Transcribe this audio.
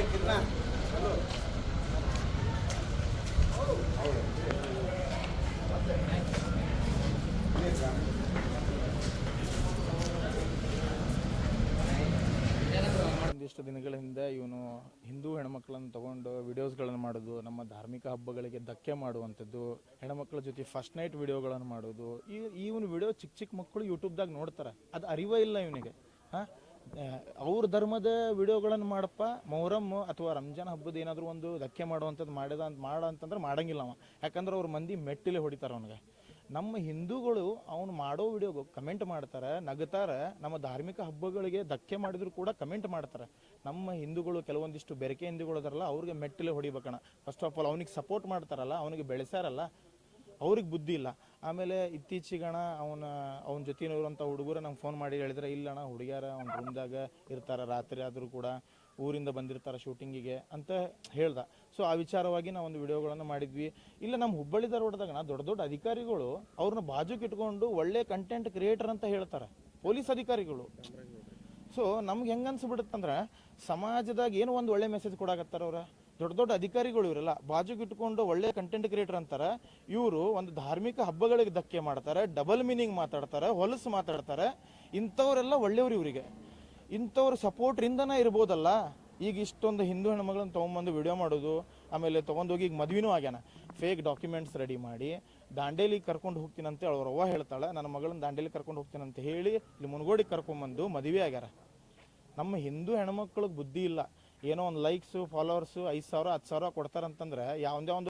ಒಂದಿಷ್ಟು ದಿನಗಳ ಹಿಂದೆ ಇವನು ಹಿಂದೂ ಹೆಣ್ಮಕ್ಳನ್ನು ತಗೊಂಡು ವಿಡಿಯೋಸ್ಗಳನ್ನು ಮಾಡೋದು, ನಮ್ಮ ಧಾರ್ಮಿಕ ಹಬ್ಬಗಳಿಗೆ ಧಕ್ಕೆ ಮಾಡುವಂಥದ್ದು, ಹೆಣ್ಮಕ್ಳ ಜೊತೆ ಫಸ್ಟ್ ನೈಟ್ ವಿಡಿಯೋಗಳನ್ನು ಮಾಡೋದು. ಇವನು ವಿಡಿಯೋ ಚಿಕ್ಕ ಚಿಕ್ಕ ಮಕ್ಕಳು ಯೂಟ್ಯೂಬ್ದಾಗ ನೋಡ್ತಾರೆ, ಅದು ಅರಿವೇ ಇಲ್ಲ ಇವನಿಗೆ. ಅವ್ರ ಧರ್ಮದ ವಿಡಿಯೋಗಳನ್ನು ಮಾಡಪ್ಪ, ಮೊಹರಮ್ ಅಥವಾ ರಂಜಾನ್ ಹಬ್ಬದ ಏನಾದರೂ ಒಂದು ಧಕ್ಕೆ ಮಾಡುವಂಥದ್ದು ಮಾಡಂತಂದ್ರೆ ಮಾಡಂಗಿಲ್ಲ ಅವ. ಯಾಕಂದ್ರೆ ಅವ್ರ ಮಂದಿ ಮೆಟ್ಟಿಲೆ ಹೊಡಿತಾರೆ ಅವನಿಗೆ. ನಮ್ಮ ಹಿಂದೂಗಳು ಅವನು ಮಾಡೋ ವಿಡಿಯೋಗೆ ಕಮೆಂಟ್ ಮಾಡ್ತಾರೆ, ನಗ್ತಾರೆ. ನಮ್ಮ ಧಾರ್ಮಿಕ ಹಬ್ಬಗಳಿಗೆ ಧಕ್ಕೆ ಮಾಡಿದ್ರು ಕೂಡ ಕಮೆಂಟ್ ಮಾಡ್ತಾರೆ. ನಮ್ಮ ಹಿಂದೂಗಳು ಕೆಲವೊಂದಿಷ್ಟು ಬೆರಕೆ ಹಿಂದೂಗಳು ಅದಾರಲ್ಲ, ಅವ್ರಿಗೆ ಮೆಟ್ಟಿಲೆ ಹೊಡಿಬೇಕಣ್ಣ. ಫಸ್ಟ್ ಆಫ್ ಆಲ್ ಅವನಿಗೆ ಸಪೋರ್ಟ್ ಮಾಡ್ತಾರಲ್ಲ, ಅವನಿಗೆ ಬೆಳೆಸಾರಲ್ಲ, ಅವ್ರಿಗೆ ಬುದ್ಧಿ ಇಲ್ಲ. ಆಮೇಲೆ ಇತ್ತೀಚೆಗಣ ಅವನ ಜೊತೆನವ್ರಂಥ ಹುಡುಗರು ನಂಗೆ ಫೋನ್ ಮಾಡಿ ಹೇಳಿದ್ರೆ, ಇಲ್ಲಣ್ಣ ಹುಡುಗಿಯರ ಅವ್ನ ರೂಮ್ದಾಗ ಇರ್ತಾರೆ, ರಾತ್ರಿ ಆದರೂ ಕೂಡ ಊರಿಂದ ಬಂದಿರ್ತಾರೆ ಶೂಟಿಂಗಿಗೆ ಅಂತ ಹೇಳ್ದ. ಸೊ ಆ ವಿಚಾರವಾಗಿ ನಾವು ಒಂದು ವಿಡಿಯೋಗಳನ್ನು ಮಾಡಿದ್ವಿ. ಇಲ್ಲ ನಮ್ಮ ಹುಬ್ಬಳ್ಳಿ ಧಾರವಾಡದಾಗ ದೊಡ್ಡ ದೊಡ್ಡ ಅಧಿಕಾರಿಗಳು ಅವ್ರನ್ನ ಬಾಜುಗೆ ಇಟ್ಕೊಂಡು ಒಳ್ಳೆ ಕಂಟೆಂಟ್ ಕ್ರಿಯೇಟರ್ ಅಂತ ಹೇಳ್ತಾರೆ, ಪೊಲೀಸ್ ಅಧಿಕಾರಿಗಳು. ಸೊ ನಮ್ಗೆ ಹೆಂಗೆ ಅನ್ಸ್ಬಿಡುತ್ತಂದ್ರೆ, ಸಮಾಜದಾಗ ಏನೋ ಒಂದು ಒಳ್ಳೆ ಮೆಸೇಜ್ ಕೊಡಾಕತ್ತಾರ ಅವ್ರ ದೊಡ್ಡ ದೊಡ್ಡ ಅಧಿಕಾರಿಗಳು. ಇವರೆಲ್ಲ ಬಾಜುಗೆ ಇಟ್ಕೊಂಡು ಒಳ್ಳೆ ಕಂಟೆಂಟ್ ಕ್ರಿಯೇಟರ್ ಅಂತಾರೆ. ಇವರು ಒಂದು ಧಾರ್ಮಿಕ ಹಬ್ಬಗಳಿಗೆ ಧಕ್ಕೆ ಮಾಡ್ತಾರೆ, ಡಬಲ್ ಮೀನಿಂಗ್ ಮಾತಾಡ್ತಾರೆ, ಹೊಲಸು ಮಾತಾಡ್ತಾರೆ. ಇಂಥವರೆಲ್ಲ ಒಳ್ಳೆಯವ್ರು. ಇವರಿಗೆ ಇಂಥವ್ರ ಸಪೋರ್ಟ್ರಿಂದನೇ ಇರ್ಬೋದಲ್ಲ. ಈಗ ಇಷ್ಟೊಂದು ಹಿಂದೂ ಹೆಣ್ಮಗಳನ್ನ ತೊಗೊಂಬಂದು ವಿಡಿಯೋ ಮಾಡೋದು, ಆಮೇಲೆ ತೊಗೊಂಡೋಗಿ ಈಗ ಮದುವೆನೂ ಆಗ್ಯಾನ. ಫೇಕ್ ಡಾಕ್ಯುಮೆಂಟ್ಸ್ ರೆಡಿ ಮಾಡಿ ದಾಂಡೇಲಿಗೆ ಕರ್ಕೊಂಡು ಹೋಗ್ತೀನಂತೆ ಅವ್ರ ಅವ್ವ ಹೇಳ್ತಾಳೆ, ನನ್ನ ಮಗಳನ್ನ ದಾಂಡೇಲಿಗೆ ಕರ್ಕೊಂಡು ಹೋಗ್ತೀನಂತ ಹೇಳಿ ಇಲ್ಲಿ ಮುನಗೋಡಿಗೆ ಕರ್ಕೊಂಡ್ಬಂದು ಮದುವೆ ಆಗ್ಯಾರ. ನಮ್ಮ ಹಿಂದೂ ಹೆಣ್ಮಕ್ಳಿಗೆ ಬುದ್ಧಿ ಇಲ್ಲ. ಏನೋ ಒಂದು ಲೈಕ್ಸು ಫಾಲೋವರ್ಸು 5,000 10,000 ಕೊಡ್ತಾರಂತಂದ್ರೆ ಯಾವುದೇ ಒಂದು